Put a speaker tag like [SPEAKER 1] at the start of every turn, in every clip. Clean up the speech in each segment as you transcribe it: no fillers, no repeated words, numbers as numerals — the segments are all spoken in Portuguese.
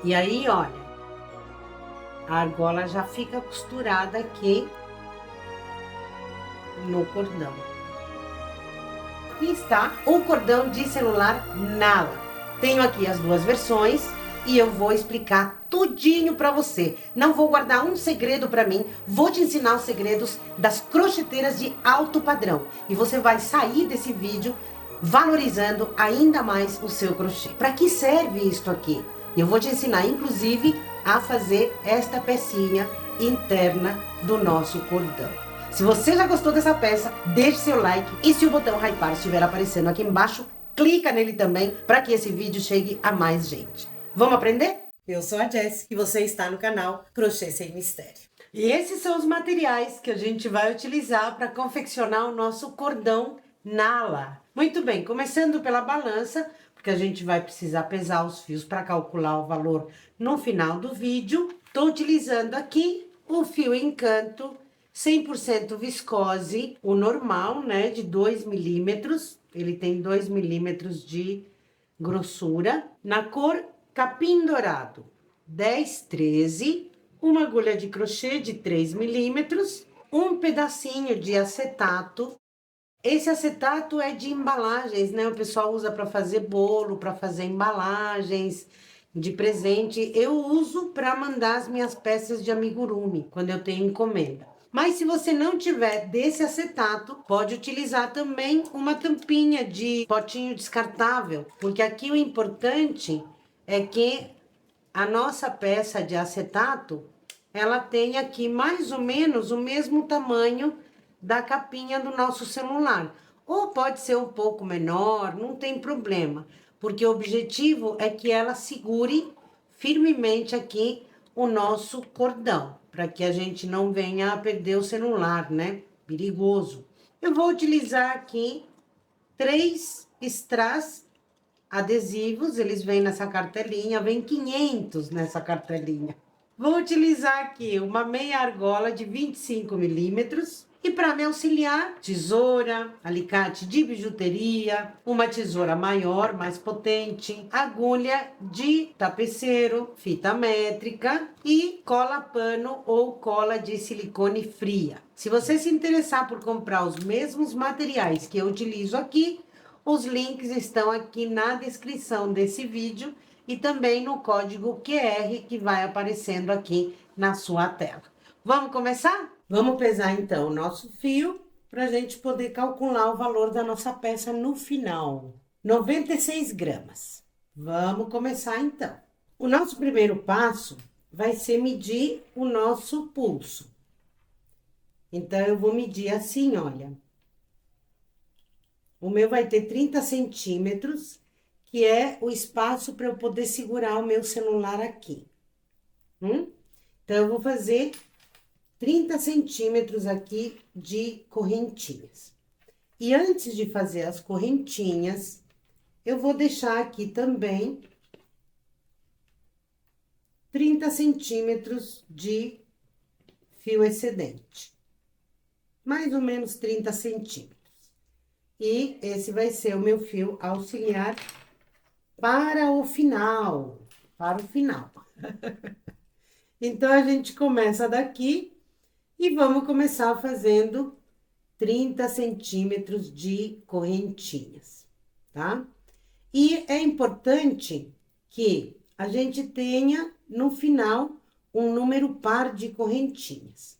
[SPEAKER 1] E aí, olha, a argola já fica costurada aqui no cordão. Aqui está o cordão de celular Nala. Tenho aqui as duas versões e eu vou explicar tudinho pra você. Não vou guardar um segredo pra mim, vou te ensinar os segredos das crocheteiras de alto padrão. E você vai sair desse vídeo valorizando ainda mais o seu crochê. Para que serve isto aqui? Eu vou te ensinar, inclusive, a fazer esta pecinha interna do nosso cordão. Se você já gostou dessa peça, deixe seu like e se o botão hypar estiver aparecendo aqui embaixo, clica nele também para que esse vídeo chegue a mais gente. Vamos aprender? Eu sou a Jess e você está no canal Crochê Sem Mistério. E esses são os materiais que a gente vai utilizar para confeccionar o nosso cordão Nala. Muito bem, começando pela balança, porque a gente vai precisar pesar os fios para calcular o valor no final do vídeo. Estou utilizando aqui o fio Encanto 100% viscose, o normal, né, de 2 milímetros. Ele tem 2 milímetros de grossura, na cor capim dourado, 1013, uma agulha de crochê de 3 milímetros, um pedacinho de acetato. Esse acetato é de embalagens, né? O pessoal usa para fazer bolo, para fazer embalagens de presente. Eu uso para mandar as minhas peças de amigurumi, quando eu tenho encomenda. Mas se você não tiver desse acetato, pode utilizar também uma tampinha de potinho descartável, porque aqui o importante é que a nossa peça de acetato, ela tem aqui mais ou menos o mesmo tamanho da capinha do nosso celular. Ou pode ser um pouco menor, não tem problema, porque o objetivo é que ela segure firmemente aqui o nosso cordão, para que a gente não venha a perder o celular, né? Perigoso. Eu vou utilizar aqui 3 strass adesivos, eles vêm nessa cartelinha, vem 500 nessa cartelinha. Vou utilizar aqui uma meia argola de 25 milímetros. E para me auxiliar, tesoura, alicate de bijuteria, uma tesoura maior, mais potente, agulha de tapeceiro, fita métrica e cola pano ou cola de silicone fria. Se você se interessar por comprar os mesmos materiais que eu utilizo aqui, os links estão aqui na descrição desse vídeo e também no código QR que vai aparecendo aqui na sua tela. Vamos começar? Vamos pesar então o nosso fio para a gente poder calcular o valor da nossa peça no final. 96 gramas. Vamos começar então. O nosso primeiro passo vai ser medir o nosso pulso. Então, eu vou medir assim, olha. O meu vai ter 30 centímetros, que é o espaço para eu poder segurar o meu celular aqui. Então, eu vou fazer 30 centímetros aqui de correntinhas. E antes de fazer as correntinhas, eu vou deixar aqui também 30 centímetros de fio excedente. Mais ou menos 30 centímetros. E esse vai ser o meu fio auxiliar para o final. Para o final. Então, a gente começa daqui e vamos começar fazendo 30 centímetros de correntinhas, tá? E é importante que a gente tenha, no final, um número par de correntinhas.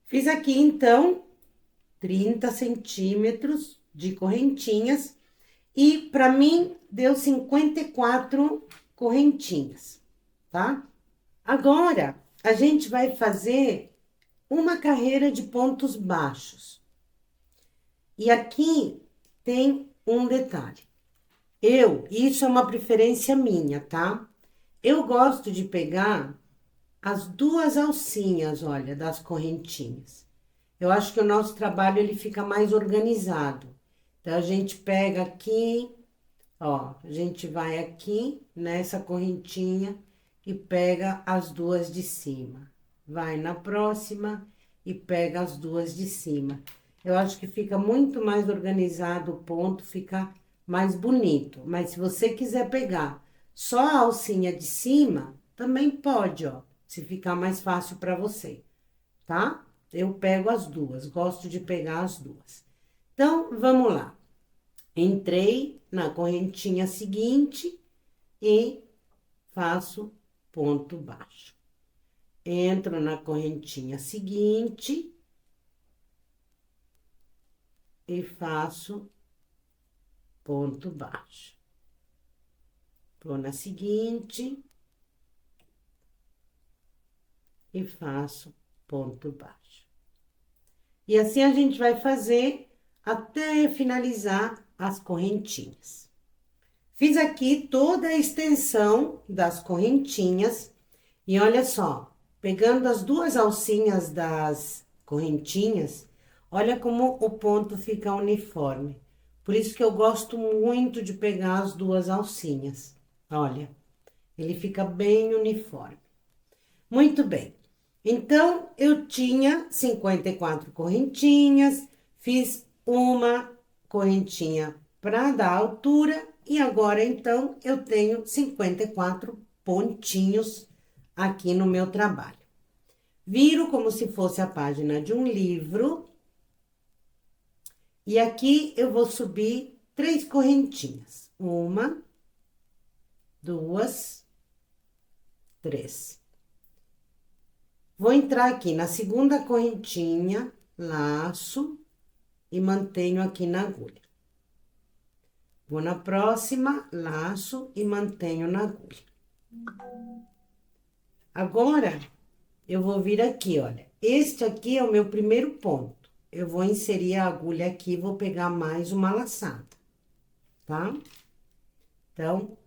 [SPEAKER 1] Fiz aqui, então, 30 centímetros de correntinhas. E para mim, deu 54 correntinhas, tá? Agora, a gente vai fazer uma carreira de pontos baixos. E aqui tem um detalhe. Isso é uma preferência minha, tá? Eu gosto de pegar as duas alcinhas, olha, das correntinhas. Eu acho que o nosso trabalho, ele fica mais organizado. Então, a gente pega aqui, ó, a gente vai aqui nessa correntinha e pega as duas de cima. Vai na próxima e pega as duas de cima. eu acho que fica muito mais organizado o ponto, fica mais bonito. Mas se você quiser pegar só a alcinha de cima, também pode, ó, se ficar mais fácil para você, tá? Eu pego as duas, gosto de pegar as duas. Então, vamos lá. Entrei na correntinha seguinte e faço ponto baixo. Entro na correntinha seguinte e faço ponto baixo. Vou na seguinte e faço ponto baixo. E assim a gente vai fazer até finalizar as correntinhas. Fiz aqui toda a extensão das correntinhas e olha só, pegando as duas alcinhas das correntinhas, olha como o ponto fica uniforme. Por isso que eu gosto muito de pegar as duas alcinhas. Olha, ele fica bem uniforme. Muito bem. Então, eu tinha 54 correntinhas, fiz uma correntinha para dar altura e agora, então, eu tenho 54 pontinhos aqui no meu trabalho. Viro como se fosse a página de um livro. E aqui eu vou subir 3 correntinhas. 1, 2, 3. Vou entrar aqui na segunda correntinha, laço e mantenho aqui na agulha. Vou na próxima, laço e mantenho na agulha. Agora, eu vou vir aqui, olha. Este aqui é o meu primeiro ponto. Eu vou inserir a agulha aqui e vou pegar mais uma laçada, tá? Então,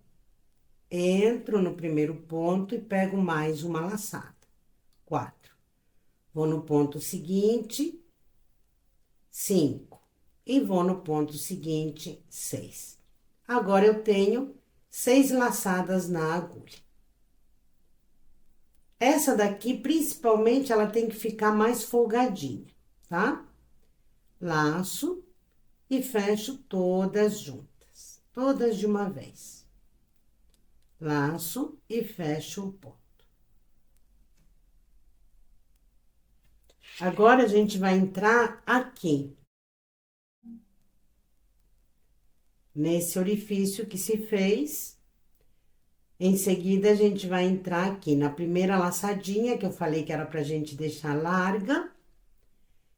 [SPEAKER 1] entro no primeiro ponto e pego mais uma laçada. 4. Vou no ponto seguinte, 5. E vou no ponto seguinte, 6. Agora, eu tenho 6 laçadas na agulha. Essa daqui, principalmente, ela tem que ficar mais folgadinha, tá? Laço e fecho todas juntas, todas de uma vez. Laço e fecho o ponto. Agora, a gente vai entrar aqui, nesse orifício que se fez. Em seguida, a gente vai entrar aqui na primeira laçadinha, que eu falei que era pra gente deixar larga.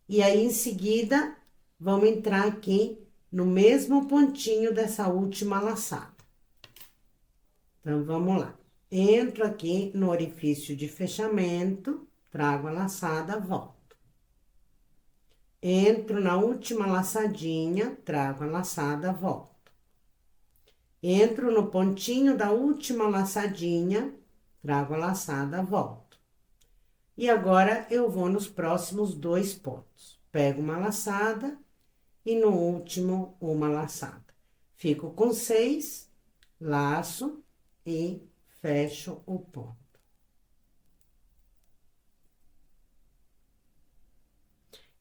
[SPEAKER 1] E aí, em seguida, vamos entrar aqui no mesmo pontinho dessa última laçada. Então, vamos lá. Entro aqui no orifício de fechamento, trago a laçada, volto. Entro na última laçadinha, trago a laçada, volto. Entro no pontinho da última laçadinha, trago a laçada, volto. E agora, eu vou nos próximos 2 pontos. Pego uma laçada e no último, uma laçada. Fico com 6, laço e fecho o ponto.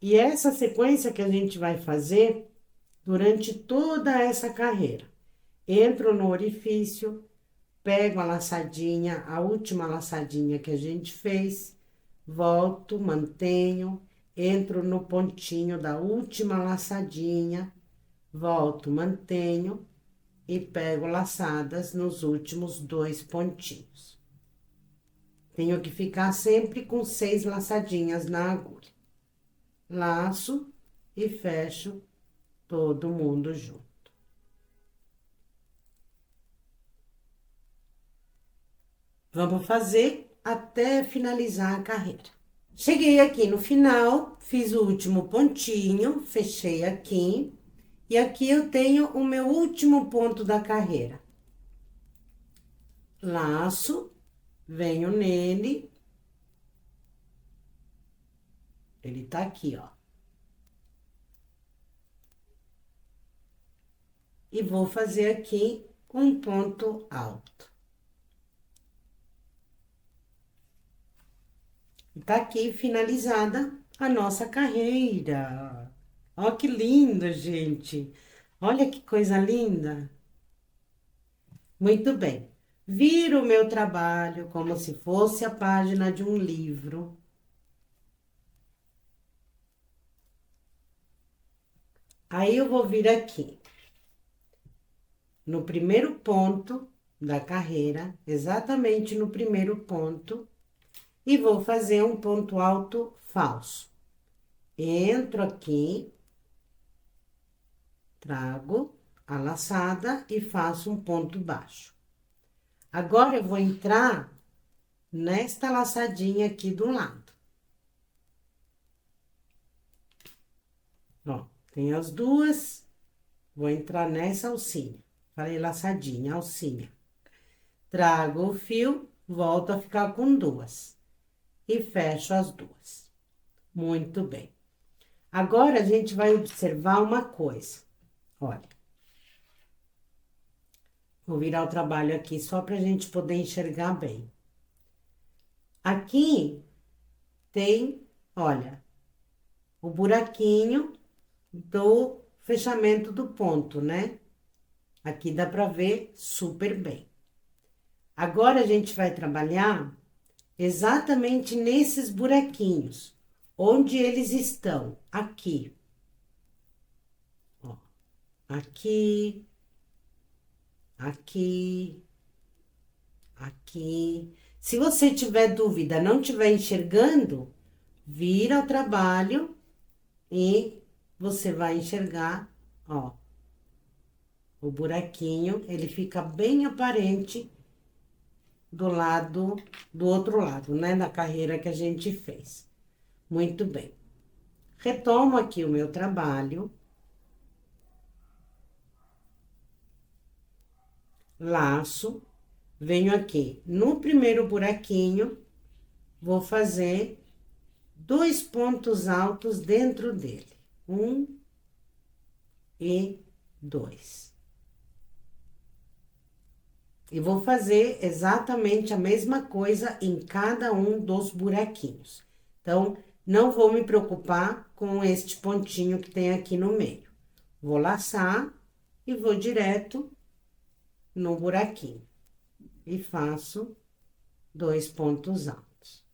[SPEAKER 1] E essa sequência que a gente vai fazer durante toda essa carreira. Entro no orifício, pego a laçadinha, a última laçadinha que a gente fez, volto, mantenho, entro no pontinho da última laçadinha, volto, mantenho e pego laçadas nos últimos 2 pontinhos. Tenho que ficar sempre com 6 laçadinhas na agulha. Laço e fecho todo mundo junto. Vamos fazer até finalizar a carreira. Cheguei aqui no final, fiz o último pontinho, fechei aqui. E aqui eu tenho o meu último ponto da carreira. Laço, venho nele. Ele tá aqui, ó. E vou fazer aqui um ponto alto. Tá aqui finalizada a nossa carreira. Ó, que lindo, gente. Olha que coisa linda. Muito bem. Viro o meu trabalho como se fosse a página de um livro. Aí eu vou vir aqui, no primeiro ponto da carreira, exatamente no primeiro ponto, e vou fazer um ponto alto falso. Entro aqui, trago a laçada e faço um ponto baixo. Agora eu vou entrar nesta laçadinha aqui do lado. Ó, tem as duas, vou entrar nessa alcinha. Falei laçadinha, alcinha. Trago o fio, volto a ficar com duas. E fecho as duas. Muito bem. Agora, a gente vai observar uma coisa. Olha. Vou virar o trabalho aqui só pra gente poder enxergar bem. Aqui tem, olha, o buraquinho do fechamento do ponto, né? Aqui dá pra ver super bem. Agora, a gente vai trabalhar exatamente nesses buraquinhos. Onde eles estão? Aqui. Ó, aqui, aqui, aqui. Se você tiver dúvida, não estiver enxergando, vira o trabalho e você vai enxergar, ó. O buraquinho, ele fica bem aparente do outro lado, né? Da carreira que a gente fez. Muito bem. Retomo aqui o meu trabalho. Laço. Venho aqui no primeiro buraquinho, vou fazer 2 pontos altos dentro dele. 1 e 2. E vou fazer exatamente a mesma coisa em cada um dos buraquinhos. Então, não vou me preocupar com este pontinho que tem aqui no meio. Vou laçar e vou direto no buraquinho. E faço 2 pontos altos.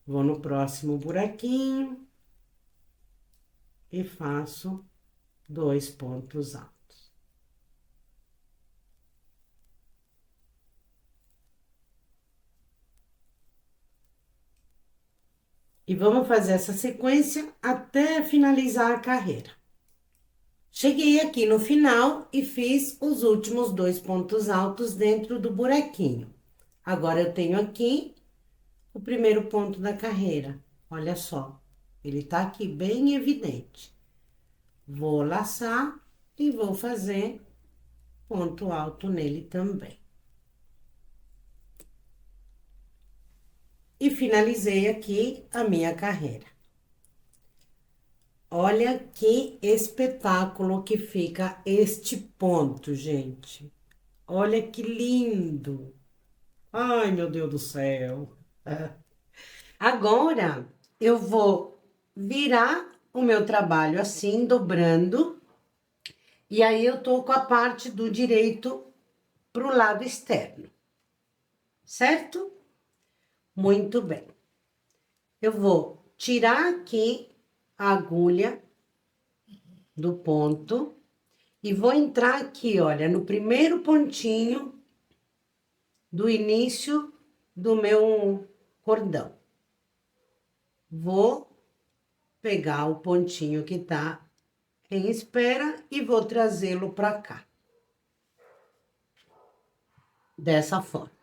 [SPEAKER 1] Vou no próximo buraquinho e faço 2 pontos altos. E vamos fazer essa sequência até finalizar a carreira. Cheguei aqui no final e fiz os últimos 2 pontos altos dentro do buraquinho. Agora, eu tenho aqui o primeiro ponto da carreira. Olha só, ele tá aqui bem evidente. Vou laçar e vou fazer ponto alto nele também. E finalizei aqui a minha carreira. Olha que espetáculo que fica este ponto, gente. Olha que lindo. Ai, meu Deus do céu. Agora, eu vou virar o meu trabalho assim, dobrando. E aí, eu tô com a parte do direito pro lado externo. Certo? Muito bem. Eu vou tirar aqui a agulha do ponto e vou entrar aqui, olha, no primeiro pontinho do início do meu cordão. Vou pegar o pontinho que tá em espera e vou trazê-lo pra cá. Dessa forma.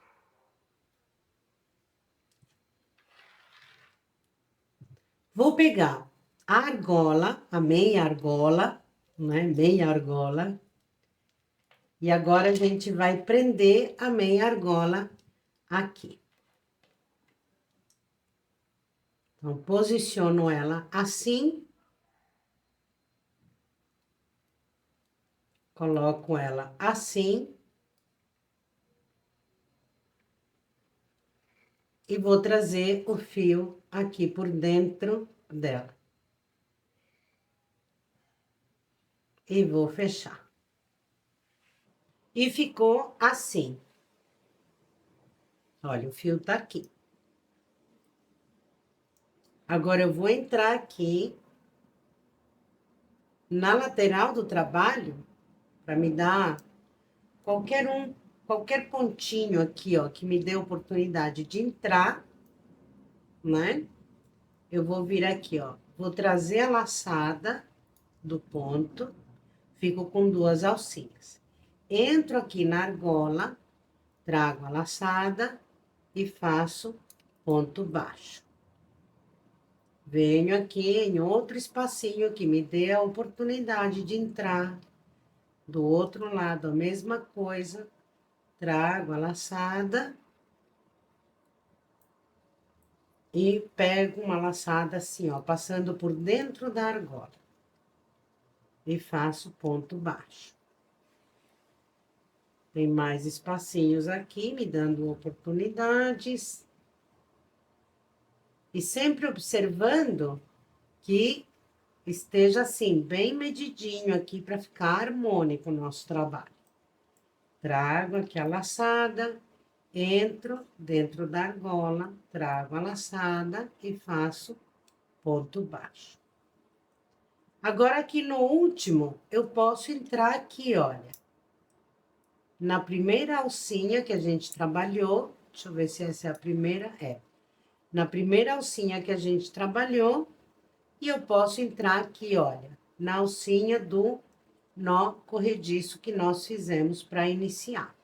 [SPEAKER 1] Vou pegar a argola, a meia argola, né? Meia argola. E agora, a gente vai prender a meia argola aqui. Então, posiciono ela assim. Coloco ela assim. e vou trazer o fio aqui por dentro dela. E vou fechar. E ficou assim. Olha, o fio tá aqui. Agora, eu vou entrar aqui na lateral do trabalho, para me dar qualquer pontinho aqui, ó, que me dê oportunidade de entrar, né? Eu vou vir aqui, ó, vou trazer a laçada do ponto, fico com 2 alcinhas. Entro aqui na argola, trago a laçada e faço ponto baixo. Venho aqui em outro espacinho que me dê a oportunidade de entrar. Do outro lado, a mesma coisa. Trago a laçada. E pego uma laçada assim, ó, passando por dentro da argola. E faço ponto baixo. Tem mais espacinhos aqui, me dando oportunidades. E sempre observando que esteja assim, bem medidinho aqui, para ficar harmônico o nosso trabalho. Trago aqui a laçada, entro dentro da argola, trago a laçada e faço ponto baixo. Agora, aqui no último, eu posso entrar aqui, olha. Na primeira alcinha que a gente trabalhou, deixa eu ver se essa é a primeira, Na primeira alcinha que a gente trabalhou, e eu posso entrar aqui, olha, na alcinha do nó corrediço que nós fizemos para iniciar.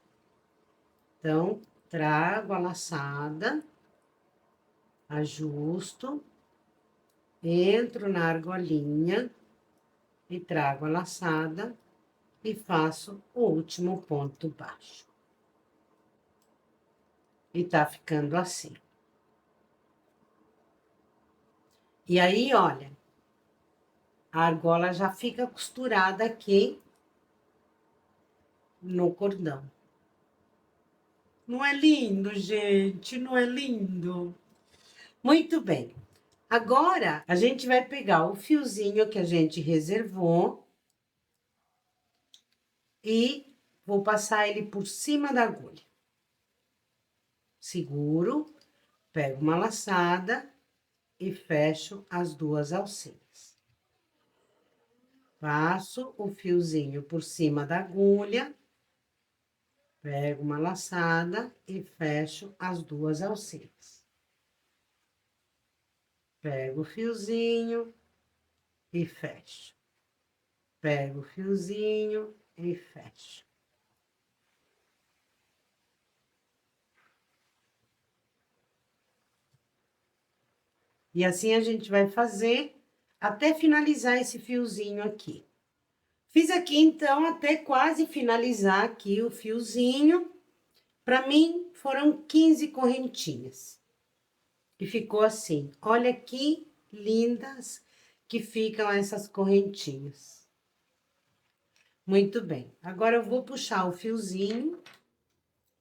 [SPEAKER 1] Então, trago a laçada, ajusto, entro na argolinha e trago a laçada e faço o último ponto baixo. E tá ficando assim. E aí, olha, a argola já fica costurada aqui no cordão. Não é lindo, gente? Não é lindo? Muito bem. Agora, a gente vai pegar o fiozinho que a gente reservou e vou passar ele por cima da agulha. Seguro, pego uma laçada e fecho as 2 alcinhas. Passo o fiozinho por cima da agulha, pego uma laçada e fecho as 2 alcinhas. Pego o fiozinho e fecho. Pego o fiozinho e fecho. E assim a gente vai fazer até finalizar esse fiozinho aqui. Fiz aqui, então, até quase finalizar aqui o fiozinho. Para mim, foram 15 correntinhas. E ficou assim. Olha que lindas que ficam essas correntinhas. Muito bem. Agora, eu vou puxar o fiozinho.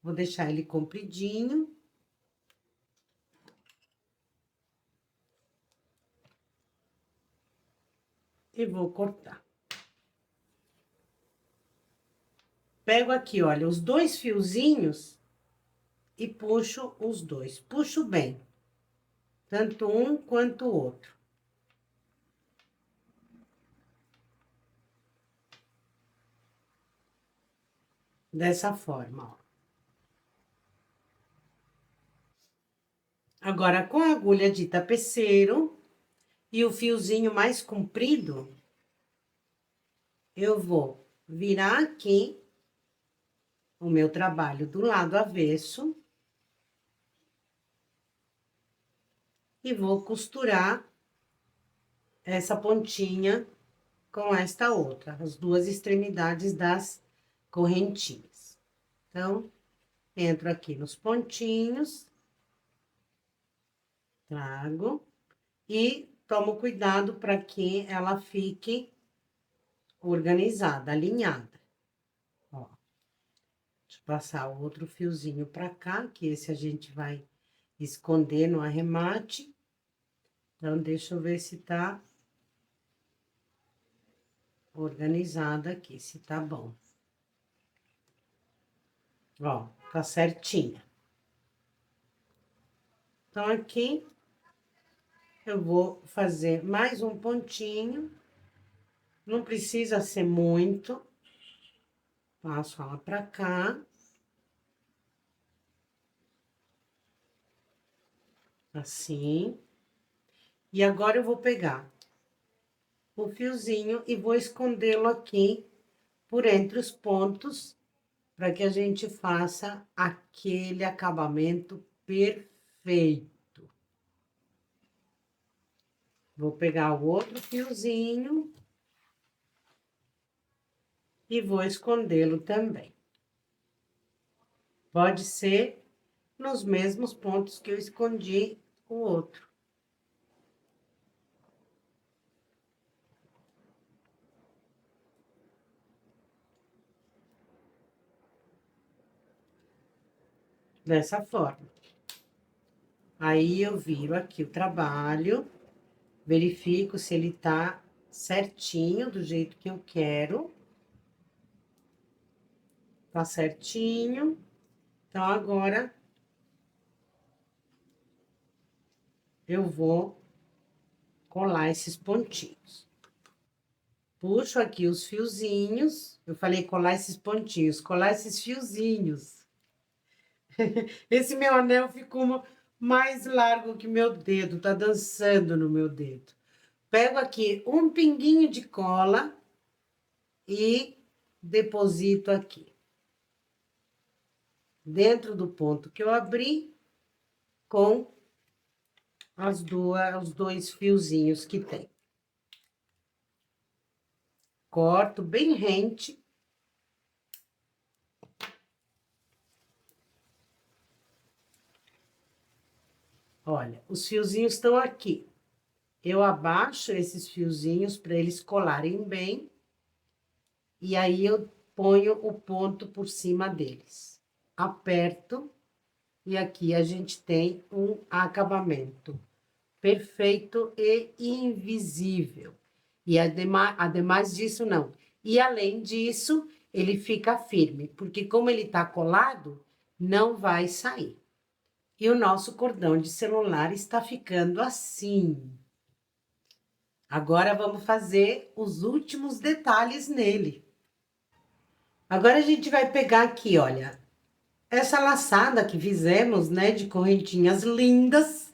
[SPEAKER 1] Vou deixar ele compridinho. E vou cortar. Pego aqui, olha, os 2 fiozinhos e puxo os 2. Puxo bem. Tanto um quanto o outro. Dessa forma, ó. Agora, com a agulha de tapeceiro e o fiozinho mais comprido, eu vou virar aqui o meu trabalho do lado avesso e vou costurar essa pontinha com esta outra, as 2 extremidades das correntinhas. Então, entro aqui nos pontinhos, trago e tomo cuidado para que ela fique organizada, alinhada. Ó, deixa eu passar o outro fiozinho para cá, que esse a gente vai esconder no arremate. Então, deixa eu ver se tá organizado aqui, se tá bom. Ó, tá certinha. Então, aqui, eu vou fazer mais um pontinho. Não precisa ser muito. Passo ela pra cá. Assim. E agora, eu vou pegar o fiozinho e vou escondê-lo aqui por entre os pontos, para que a gente faça aquele acabamento perfeito. Vou pegar o outro fiozinho e vou escondê-lo também. Pode ser nos mesmos pontos que eu escondi o outro. Dessa forma. Aí, eu viro aqui o trabalho, verifico se ele tá certinho, do jeito que eu quero. Tá certinho. Então, agora, eu vou colar esses pontinhos. Puxo aqui os fiozinhos. Eu falei colar esses pontinhos, colar esses fiozinhos. Esse meu anel ficou mais largo que meu dedo, tá dançando no meu dedo. Pego aqui um pinguinho de cola e deposito aqui. Dentro do ponto que eu abri, com os dois fiozinhos que tem. Corto bem rente. Olha, os fiozinhos estão aqui. Eu abaixo esses fiozinhos para eles colarem bem. E aí, eu ponho o ponto por cima deles. Aperto. E aqui a gente tem um acabamento perfeito e invisível. E ademais disso, não. E além disso, ele fica firme, porque como ele tá colado, não vai sair. E o nosso cordão de celular está ficando assim. Agora, vamos fazer os últimos detalhes nele. Agora, a gente vai pegar aqui, olha, essa laçada que fizemos, né, de correntinhas lindas,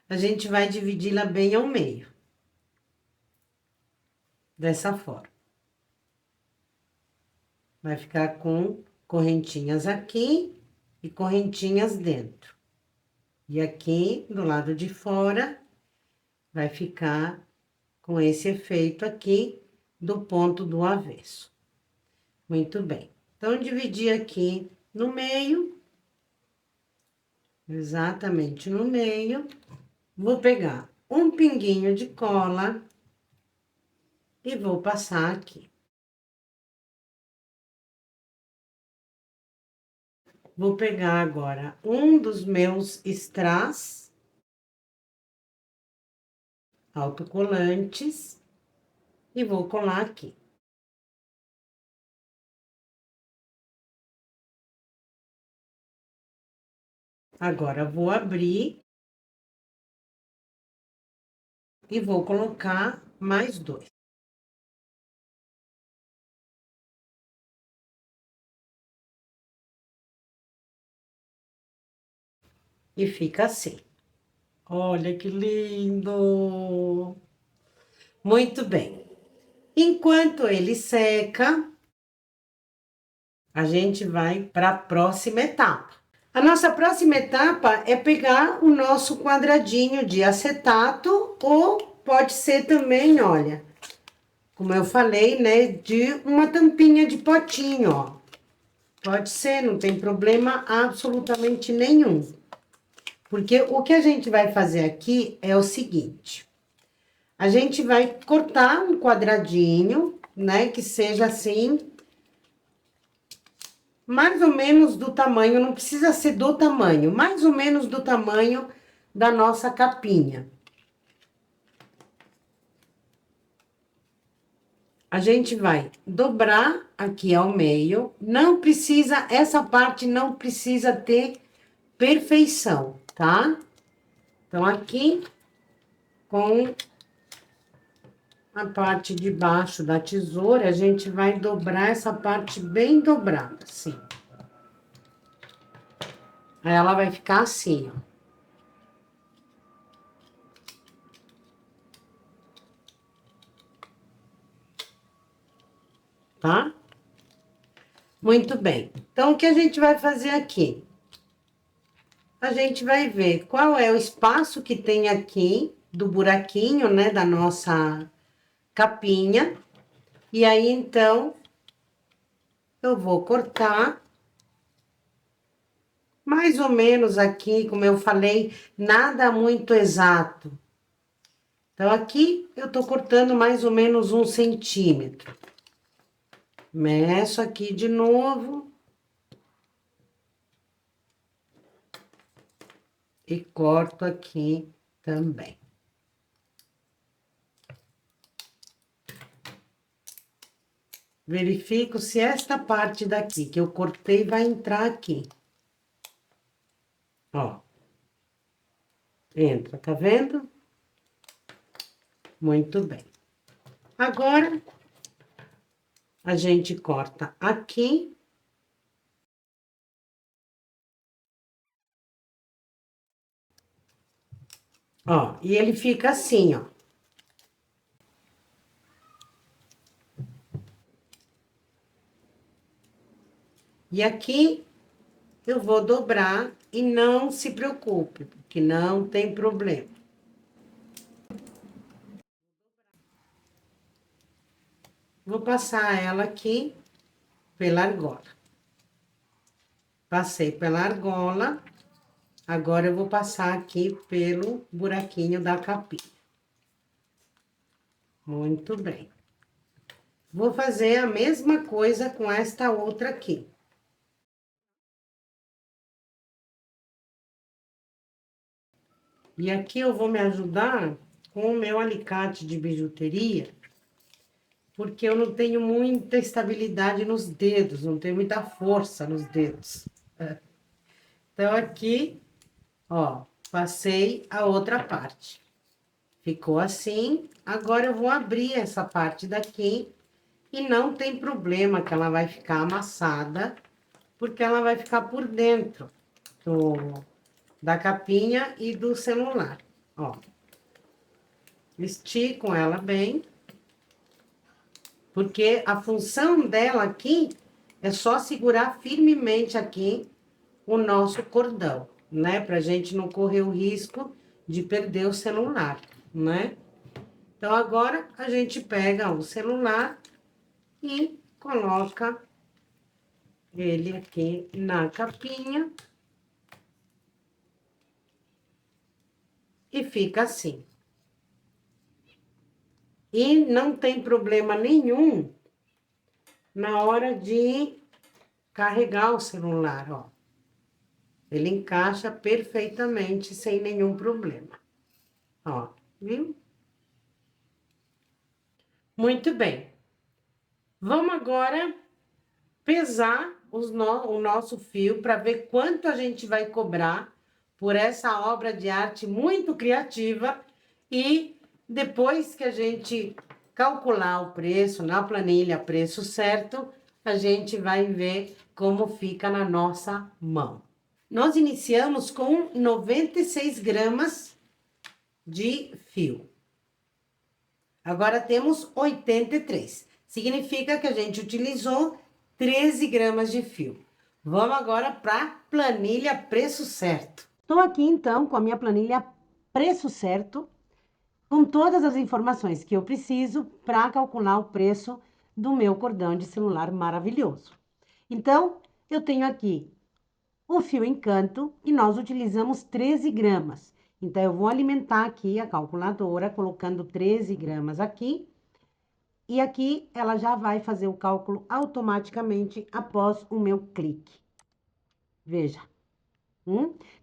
[SPEAKER 1] a gente vai dividi-la bem ao meio. Dessa forma. Vai ficar com correntinhas aqui e correntinhas dentro. E aqui, do lado de fora, vai ficar com esse efeito aqui do ponto do avesso. Muito bem. Então, dividi aqui no meio, exatamente no meio. Vou pegar um pinguinho de cola e vou passar aqui. Vou pegar agora um dos meus strass autocolantes e vou colar aqui. Agora, vou abrir e vou colocar mais dois. E fica assim. Olha que lindo! Muito bem. Enquanto ele seca, a gente vai para a próxima etapa. A nossa próxima etapa é pegar o nosso quadradinho de acetato, ou pode ser também, olha, como eu falei, né, de uma tampinha de potinho, ó. Pode ser, não tem problema absolutamente nenhum. Porque o que a gente vai fazer aqui é o seguinte: a gente vai cortar um quadradinho, né, que seja assim, mais ou menos do tamanho, não precisa ser do tamanho, mais ou menos do tamanho da nossa capinha. A gente vai dobrar aqui ao meio, não precisa, essa parte não precisa ter perfeição, tá? Então, aqui, com a parte de baixo da tesoura, a gente vai dobrar essa parte bem dobrada, assim. Aí, ela vai ficar assim, ó. Tá? Muito bem. Então, o que a gente vai fazer aqui? A gente vai ver qual é o espaço que tem aqui do buraquinho, né, da nossa capinha. E aí, então, eu vou cortar mais ou menos aqui, como eu falei, nada muito exato. Então, aqui eu tô cortando mais ou menos 1 centímetro. Meço aqui de novo. E corto aqui também. Verifico se esta parte daqui que eu cortei vai entrar aqui. Ó. Entra, tá vendo? Muito bem. Agora, a gente corta aqui. Ó, e ele fica assim, ó. E aqui, eu vou dobrar e não se preocupe, porque não tem problema. Vou passar ela aqui pela argola. Passei pela argola, agora eu vou passar aqui pelo buraquinho da capinha. Muito bem. Vou fazer a mesma coisa com esta outra aqui. E aqui eu vou me ajudar com o meu alicate de bijuteria, porque eu não tenho muita estabilidade nos dedos, não tenho muita força nos dedos. Então, aqui, ó, passei a outra parte. Ficou assim. Agora, eu vou abrir essa parte daqui e não tem problema que ela vai ficar amassada, porque ela vai ficar por dentro da capinha e do celular, ó. Estico ela bem, porque a função dela aqui é só segurar firmemente aqui o nosso cordão, né? Pra gente não correr o risco de perder o celular, né? Então, agora, a gente pega o celular e coloca ele aqui na capinha. E fica assim. E não tem problema nenhum na hora de carregar o celular, ó. Ele encaixa perfeitamente, sem nenhum problema. Ó, viu? Muito bem. Vamos agora pesar o nosso fio para ver quanto a gente vai cobrar por essa obra de arte muito criativa. E depois que a gente calcular o preço na planilha, preço certo, a gente vai ver como fica na nossa mão. Nós iniciamos com 96 gramas de fio. Agora temos 83. Significa que a gente utilizou 13 gramas de fio. Vamos agora para planilha preço certo. Estou aqui então com a minha planilha preço certo, com todas as informações que eu preciso para calcular o preço do meu cordão de celular maravilhoso. Então, eu tenho aqui o fio Encanto e nós utilizamos 13 gramas. Então, eu vou alimentar aqui a calculadora colocando 13 gramas aqui. E aqui ela já vai fazer o cálculo automaticamente após o meu clique. Veja.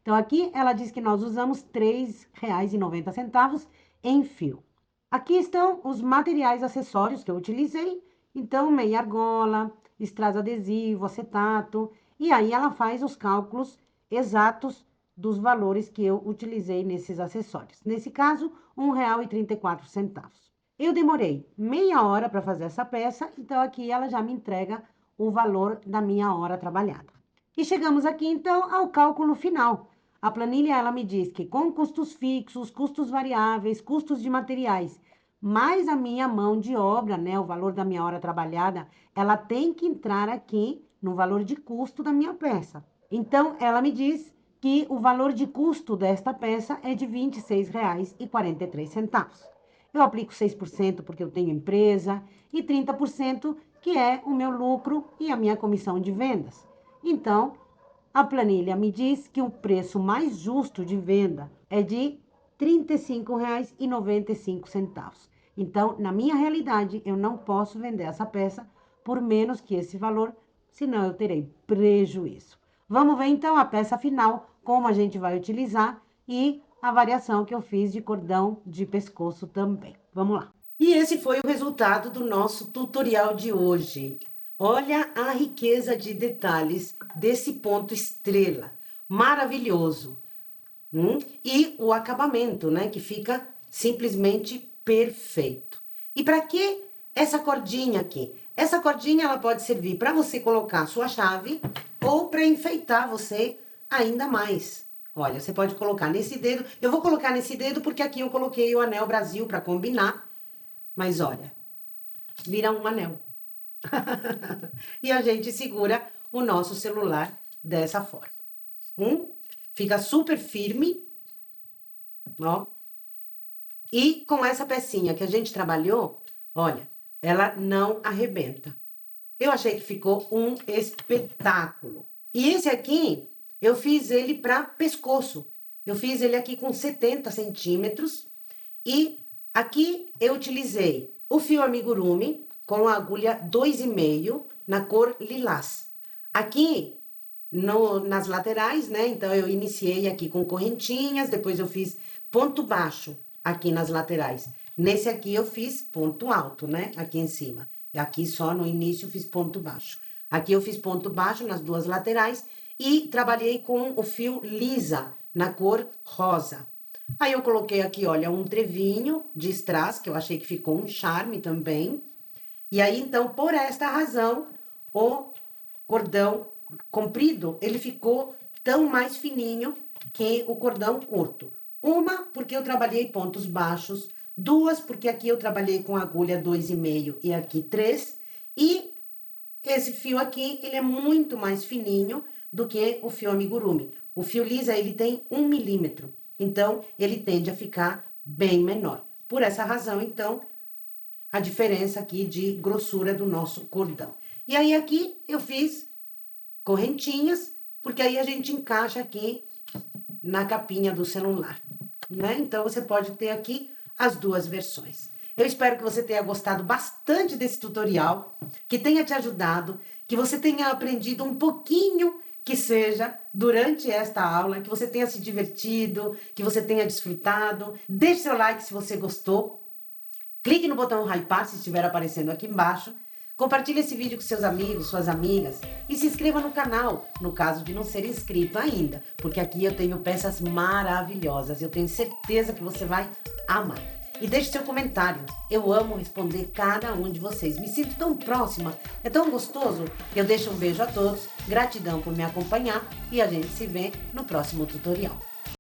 [SPEAKER 1] Então, aqui ela diz que nós usamos R$ 3,90 em fio. Aqui estão os materiais acessórios que eu utilizei. Então, meia argola, strass adesivo, acetato. E aí ela faz os cálculos exatos dos valores que eu utilizei nesses acessórios. Nesse caso, R$ 1,34. Eu demorei meia hora para fazer essa peça, então aqui ela já me entrega o valor da minha hora trabalhada. E chegamos aqui, então, ao cálculo final. A planilha, ela me diz que com custos fixos, custos variáveis, custos de materiais, mais a minha mão de obra, né, o valor da minha hora trabalhada, ela tem que entrar aqui no valor de custo da minha peça. Então, ela me diz que o valor de custo desta peça é de R$ 26,43. Eu aplico 6% porque eu tenho empresa e 30% que é o meu lucro e a minha comissão de vendas. Então, a planilha me diz que o preço mais justo de venda é de R$ 35,95. Então, na minha realidade, eu não posso vender essa peça por menos que esse valor, senão eu terei prejuízo. Vamos ver então a peça final, como a gente vai utilizar e a variação que eu fiz de cordão de pescoço também. Vamos lá. E esse foi o resultado do nosso tutorial de hoje. Olha a riqueza de detalhes desse ponto estrela. Maravilhoso. E o acabamento, né? Que fica simplesmente perfeito. E para que essa cordinha aqui? Essa cordinha, ela pode servir para você colocar a sua chave ou para enfeitar você ainda mais. Olha, você pode colocar nesse dedo. Eu vou colocar nesse dedo porque aqui eu coloquei o anel Brasil para combinar. Mas olha, vira um anel. E a gente segura o nosso celular dessa forma. Fica super firme, ó. E com essa pecinha que a gente trabalhou, olha, ela não arrebenta. Eu achei que ficou um espetáculo. E esse aqui, eu fiz ele para pescoço. Eu fiz ele aqui com 70 centímetros. E aqui eu utilizei o fio amigurumi com a agulha 2,5 na cor lilás. Aqui nas laterais, né? Então eu iniciei aqui com correntinhas, depois eu fiz ponto baixo aqui nas laterais. Nesse aqui eu fiz ponto alto, né? Aqui em cima. E aqui só no início eu fiz ponto baixo. Aqui eu fiz ponto baixo nas duas laterais e trabalhei com o fio lisa na cor rosa. Aí eu coloquei aqui, olha, um trevinho de strass, que eu achei que ficou um charme também. E aí, então, por esta razão, o cordão comprido, ele ficou tão mais fininho que o cordão curto. Uma, porque eu trabalhei pontos baixos. Duas, porque aqui eu trabalhei com agulha 2,5 e aqui 3. E esse fio aqui, ele é muito mais fininho do que o fio amigurumi. O fio lisa, ele tem 1 milímetro. Então, ele tende a ficar bem menor. Por essa razão, então, a diferença aqui de grossura do nosso cordão. E aí, aqui, eu fiz correntinhas, porque aí a gente encaixa aqui na capinha do celular, né? Então, você pode ter aqui as duas versões. Eu espero que você tenha gostado bastante desse tutorial, que tenha te ajudado, que você tenha aprendido um pouquinho que seja durante esta aula, que você tenha se divertido, que você tenha desfrutado. Deixe seu like se você gostou. Clique no botão hypar se estiver aparecendo aqui embaixo. Compartilhe esse vídeo com seus amigos, suas amigas e se inscreva no canal, no caso de não ser inscrito ainda, porque aqui eu tenho peças maravilhosas. Eu tenho certeza que você vai amar. E deixe seu comentário. Eu amo responder cada um de vocês. Me sinto tão próxima, é tão gostoso. Eu deixo um beijo a todos, gratidão por me acompanhar e a gente se vê no próximo tutorial.